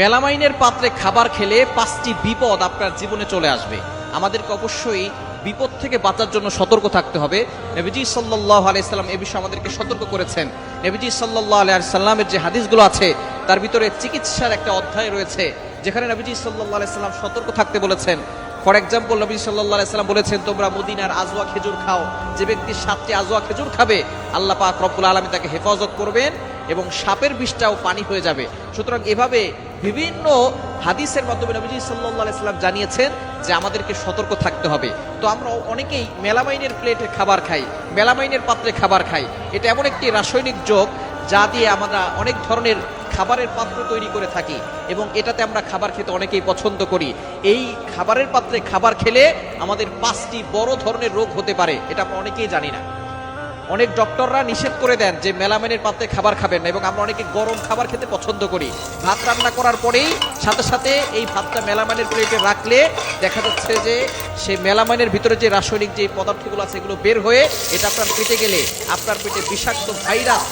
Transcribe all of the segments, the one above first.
মেলামাইনের পাত্রে খাবার খেলে 5টি বিপদ আপনার জীবনে চলে আসবে। আমাদেরকে অবশ্যই বিপদ থেকে বাঁচার জন্য সতর্ক থাকতে হবে। নবীজি সাল্লাল্লাহু আলাইহি সাল্লাম এই বিষয়ে আমাদেরকে সতর্ক করেছেন। নবীজি সাল্লাল্লাহু আলাইহি সাল্লামের যে হাদিসগুলো আছে তার ভিতরে চিকিৎসার একটা অধ্যায় রয়েছে, যেখানে নবীজি সাল্লাল্লাহু আলাইহি সাল্লাম সতর্ক থাকতে বলেছেন। ফর এক্সাম্পল, নবী সাল্লাল্লাহু আলাইহি সাল্লাম বলেছেন, তোমরা মদিনার আজওয়া খেজুর খাও। যে ব্যক্তি 7টি আজওয়া খেজুর খাবে, আল্লাহ পাক রব্বুল আলামিন তাকে হেফাজত করবেন এবং সাপের বিষটাও পানি হয়ে যাবে। সুতরাং এভাবে বিভিন্ন হাদিসের মাধ্যমে নবীজি সাল্লাল্লাহু আলাইহি সাল্লাম জানিয়েছেন যে আমাদেরকে সতর্ক থাকতে হবে। তো আমরা অনেকেই মেলামাইনের প্লেটে খাবার খাই, মেলামাইনের পাত্রে খাবার খাই। এটা এমন একটি রাসায়নিক যোগ যা দিয়ে আমরা অনেক ধরনের খাবারের পাত্র তৈরি করে থাকি এবং এটাতে আমরা খাবার খেতে অনেকেই পছন্দ করি। এই খাবারের পাত্রে খাবার খেলে আমাদের 5টি বড় ধরনের রোগ হতে পারে, এটা আমরা অনেকেই জানি না। অনেক ডক্টররা নিষেধ করে দেন যে মেলামাইনের পাত্রে খাবার খাবেন না, এবং আমরা অনেকে গরম খাবার খেতে পছন্দ করি। ভাত রান্না করার পরেই সাথে সাথে এই ভাতটা মেলামাইনের প্লেটে রাখলে দেখা যাচ্ছে যে সেই মেলামাইনের ভিতরে যে রাসায়নিক যে পদার্থগুলো আছে এগুলো বের হয়ে এটা আপনার পেটে গেলে আপনার পেটে বিষাক্ত ভাইরাস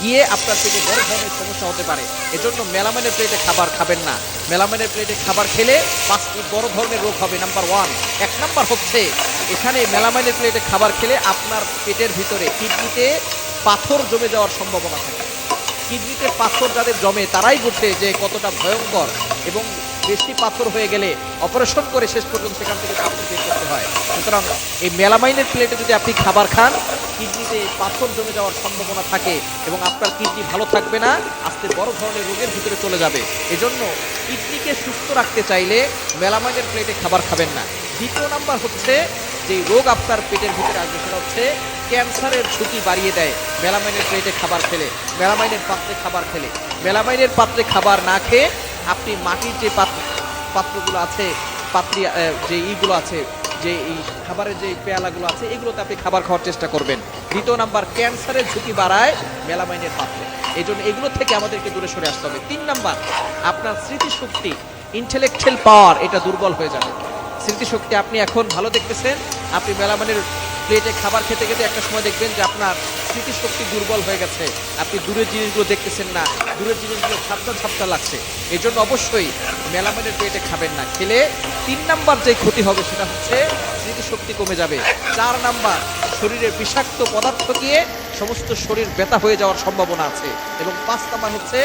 গিয়ে আপনার পেটে বড় ধরনের সমস্যা হতে পারে। এজন্য মেলামাইনের প্লেটে খাবার খাবেন না। মেলামাইনের প্লেটে খাবার খেলে 5টি বড় ধরনের রোগ হবে। নাম্বার 1, 1 নাম্বার হচ্ছে, এখানে মেলামাইনের প্লেটে খাবার খেলে আপনার পেটের ভিতরে কিডনিতে পাথর জমে যাওয়ার সম্ভাবনা থাকে। কিডনিতে পাথর যাদের জমে তারাই বোঝে যে কতটা ভয়ঙ্কর, এবং বেশি পাথর হয়ে গেলে অপারেশন করে শেষ পর্যন্ত সেখান থেকে পাথর বের করতে হয়। সুতরাং এই মেলামাইনের প্লেটে যদি আপনি খাবার খান, কিডনিতে পাথর জমে যাওয়ার সম্ভাবনা থাকে এবং আপনার কিডনি ভালো থাকবে না, আস্তে বড় ধরনের রোগের ভিতরে চলে যাবে। এজন্য কিডনিকে সুস্থ রাখতে চাইলে মেলামাইনের প্লেটে খাবার খাবেন না। 2 নাম্বার হচ্ছে, যে রোগ আপনার পেটের ভিতরে আসবে সেটা হচ্ছে ক্যান্সারের ঝুঁকি বাড়িয়ে দেয় মেলামাইনের প্লেটে খাবার খেলে, মেলামাইনের পাত্রে খাবার খেলে। মেলামাইনের পাত্রে খাবার না খেয়ে আপনি মাটির যে পাত্রগুলো আছে, পাত্রী যে ইগুলো আছে, যে এই খাবারের যে পেয়ালাগুলো আছে, এগুলোতে আপনি খাবার খাওয়ার চেষ্টা করবেন। 2 নাম্বার, ক্যান্সারের ঝুঁকি বাড়ায় মেলামাইনের পাত্রে, এই জন্য এগুলো থেকে আমাদেরকে দূরে সরে আসতে হবে। 3 নাম্বার, আপনার স্মৃতিশক্তি, ইন্টেলেকচুয়াল পাওয়ার এটা দুর্বল হয়ে যাবে। স্মৃতিশক্তি, আপনি এখন ভালো দেখতেছেন, আপনি মেলামাইনের প্লেটে খাবার খেতে খেতে একটা সময় দেখবেন যে আপনার স্মৃতিশক্তি দুর্বল হয়ে গেছে, আপনি দূরের জিনিসগুলো দেখতেছেন না, দূরের জিনিসগুলো ঝাপটা ঝাপটা লাগছে। এই জন্য অবশ্যই মেলামাইনের প্লেটে খাবেন না। খেলে 3 নাম্বার যে ক্ষতি হবে সেটা হচ্ছে স্মৃতিশক্তি কমে যাবে। 4 নাম্বার, শরীরে বিষাক্ত পদার্থ গিয়ে সমস্ত শরীর ব্যথা হয়ে যাওয়ার সম্ভাবনা আছে। এবং 5 নাম্বার হচ্ছে,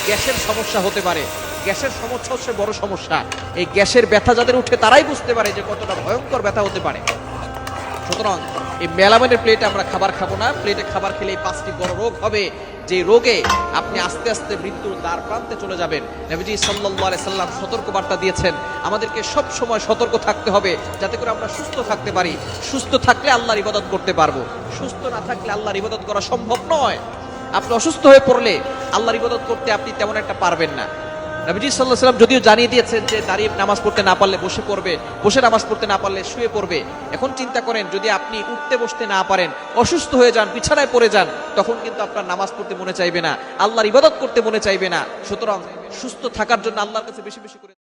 গ্যাসের সমস্যা হতে পারে। গ্যাসের সমস্যা হচ্ছে বড় সমস্যা। এই গ্যাসের ব্যথা যাদের উঠে তারাই বুঝতে পারে যে কতটা ভয়ঙ্কর ব্যথা হতে পারে। সুতরাং এই মেলামাইনের প্লেটে আমরা খাবার খাবো না। প্লেটে খাবার খেলে এই 5টি বড় রোগ হবে, যে রোগে আপনি আস্তে আস্তে মৃত্যুর দ্বার প্রান্তে চলে যাবেন। নবীজি সাল্লাল্লাহু আলাইহি সাল্লাম সতর্ক বার্তা দিয়েছেন, আমাদেরকে সব সময় সতর্ক থাকতে হবে যাতে করে আমরা সুস্থ থাকতে পারি। সুস্থ থাকলে আল্লাহর ইবাদত করতে পারবো, সুস্থ না থাকলে আল্লাহর ইবাদত করা সম্ভব নয়। আপনি অসুস্থ হয়ে পড়লে আল্লাহর ইবাদত করতে আপনি তেমন একটা পারবেন না। নবীজি সাল্লাল্লাহু আলাইহি সাল্লাম যদিও জানিয়ে দিয়েছেন যে দাঁড়িয়ে নামাজ পড়তে না পারলে বসে পড়বে, বসে নামাজ পড়তে না পারলে শুয়ে পড়বে। এখন চিন্তা করেন, যদি আপনি উঠতে বসতে না পারেন, অসুস্থ হয়ে যান, বিছানায় পড়ে যান, তখন কিন্তু আপনার নামাজ পড়তে মনে চাইবে না, আল্লাহর ইবাদত করতে মনে চাইবে না। সুতরাং সুস্থ থাকার জন্য আল্লাহর কাছে বেশি বেশি করে